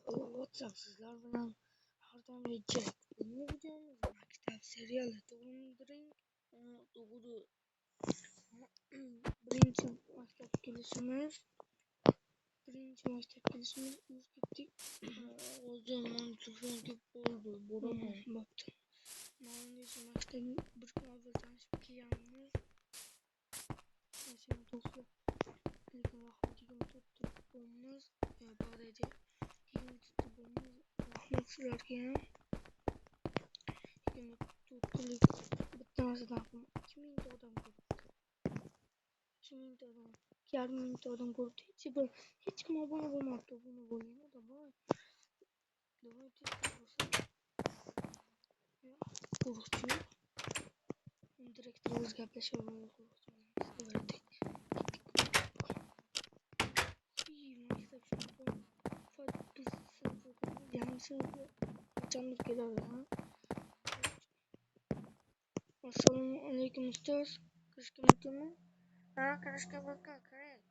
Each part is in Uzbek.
WhatsApp sizlar bilan hardam reject. Bugungi videomiz maktab seriali tug'ildiring tug'di. Birinchi maktabga kelishimiz o'z ketdik. Hozir men telefon kelib qoldi. Boraman. Bo'pti. Mana shu maktab bir kun avval tanishib kelganmiz. Seni to'xtab. Lekin vaqt 24 bo'lmiz. Bog'dagi 24 bo'lmiz. Rahmat sizlarga ham. 24 kunlik bitta narsadan 2000 odam ko'ribdi. 2000 odam, 2,5 odam ko'ribdi. Hech kim obuna bo'lmabdi. Obuna bo'ling. Davay tez bo'lsin. Qo'rqchi. Direktor o'z gaplashaveradi. Qo'rqchi. Qachondir keladi, ha? Assalomu alaykum ustoz. Kirishga mumkinmi? Ha, kirishga mumkin, kiring.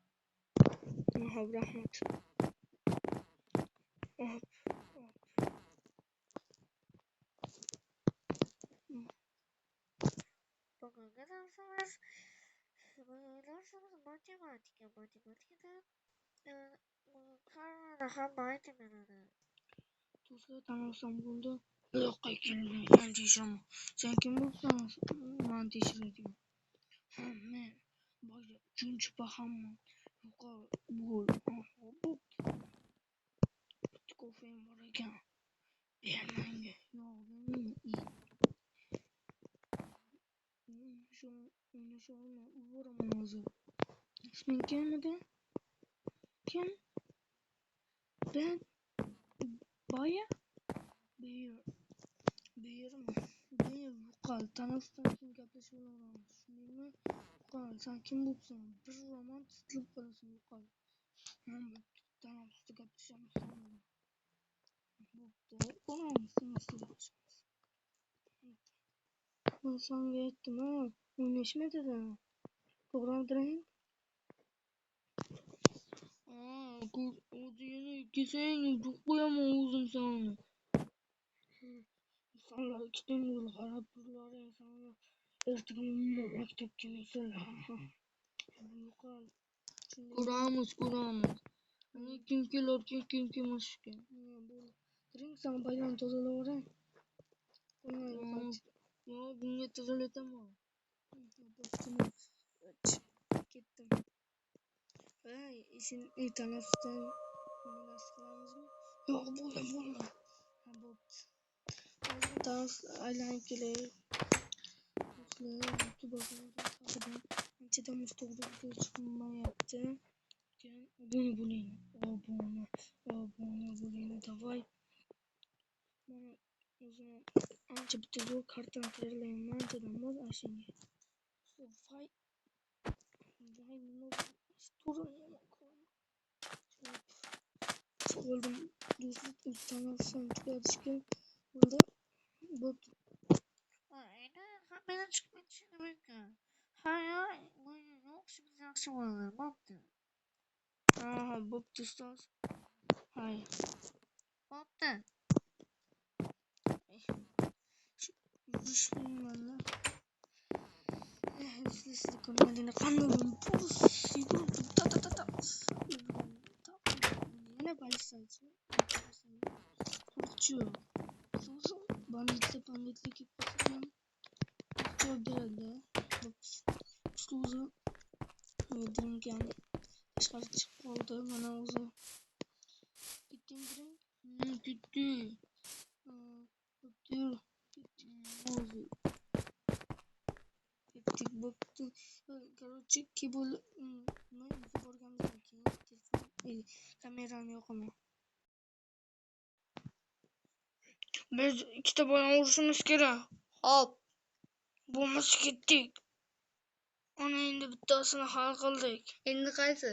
Hop, rahmat. Hop. Bugungi darsimiz matematika. Matematikada hamma aytib beradi. Do'stlar, tanishsam bo'ldi. Yo'qqa kelding, antishim. Sen kim bo'lsan? Men tekshiradigan. Men boya 3-bahamman. Yuqori bo'l. Bitta kofem bor ekan. Menga yo'qmi? Shu o'ynamayman hozir. Isming kim edi? Kim? Ben boya Buyurma. Yo'qol. Tanishdan keyin gaplashaveramiz. Shundaymi? Yo'qol. Sen kim bo'lsan? Bir roman titilib qolasan. Yo'qol. Men tanishda gaplashamiz. Bo'pti. Ko'ramiz. Men senga aytdim-a, o'ynashma dedim. To'g'ridirang? O'zi yana kesang, urib qo'yaman o'zim seni. Senlar ikkita yo'l qarab turlaring, senlar ertaga maktabga kelinglar. Yo'qol. Ko'ramiz. Ana kim kelar, kim kelmasga. Kiring, sen bayonni tozalavering. Bunga tozalataman. Ketdim. Ishini tanishdan qilamizmi? Yo'q, bo'lma. Bo'pti. Tanish aylanib kelay. Anchadan to'g'ri chiqmayapti. Keyin obuna bo'ling. Davay. Men o'zim ancha bitta zo'r karton tayyorlayman dedim ashunga. Voy, nima bo'ldim. Do'stlik tanishdan chiqarishga bo'ldi. Bo'pti. Endi hammadan chiqib ketishi mumkin. Yaxshi bo'ladi. Bo'pti. Bo'pti ustoz. Hay. Bo'pti. Yurishmayman-da. Sizlar ko'rmadingmi? Qanday yugurib yana balishsanchi? Qo'rqchi. Banditlik qilib qolsam javob beradi. Ustozi diringam tashqari chiqib qoldi. Mana o'zi. Ketding diring? Ketdi. Bo'pti. Короче, kebul borganimizdan keyin telefon kamerani yoqaman. Biz ikkita bola urishimiz kerak. Hop. Bo'lmasa ketdik. Ana endi bittasini hal qildik. Endi qaysi?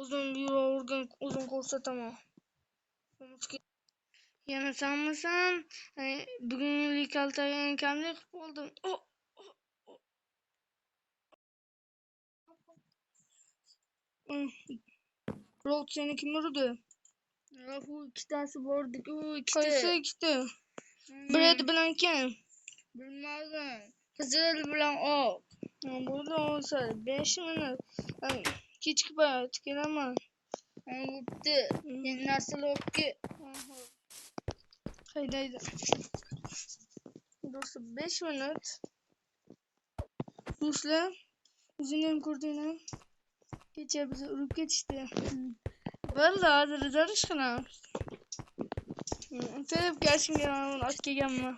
O'zim yuravergan, o'zim ko'rsataman. Yana sanmisan? Bugungi kaltagan kamlik qilib qoldim. Rod, seni kim urdi? Yo'q, u ikkitasi bordi-ku, Qaysi ikkita? Bred bilan kim? Bilmadim. Qizil bilan oq. Bo'ldi olsa 5 minut. Kechki payt kelaman. Bo'pti. Sen nasl o'pki. Haydaydi. Do'stlar 5 minut. Do'stlar, o'zini ham ko'rdinglar. Kecha bizni urib ketishdi. Bo'ldi, hozir ish qilamiz. Telefon kelishimga men olib kelganman.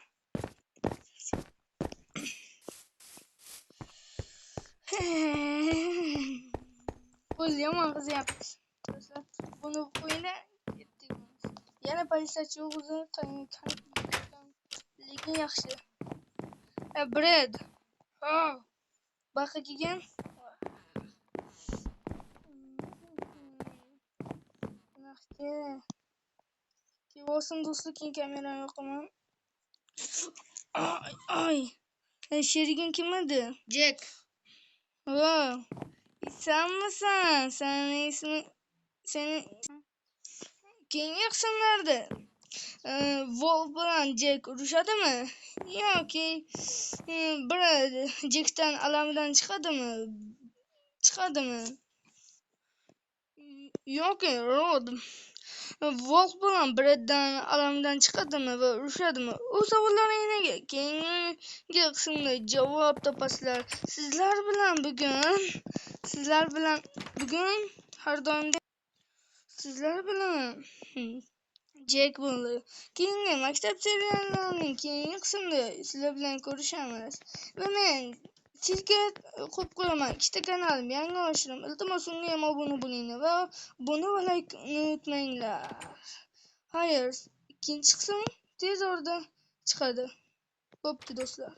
Bo'ldi, yomon qizyapmiz. Do'stlar, buni qo'yinglar. Yana politsiyachi o'zi lekin yaxshi. Bred. Ha. Baqa kelgan. Kevolsin do'stlar, keyin kamerani yoqaman. Ay. Sheriging kim edi? Jack. Senmisan? Sening isming keyingi qismlarda Wolf bilan Jack urushadimi? Yoki Brad Jackdan alamidan chiqadimi? Yoki Rod Wolf bilan Braddan alamidan chiqadimi va urushadimi? U savollaringizga keyingi qismda javob topasizlar. Sizlar bilan bugun har doimdek sizlar bilan Jack bo'ldi. Keyingi maktab seriallarining keyingi qismida sizlar bilan ko'rishamiz. Va men sizga qo'yib qo'yaman. Ikkita kanalim yangi ochdim. Iltimos unga ham obuna bo'linglar va obuna va like unutmanglar. Xayr, ikkinchi qism tez orada chiqadi. Bo'pti do'stlar.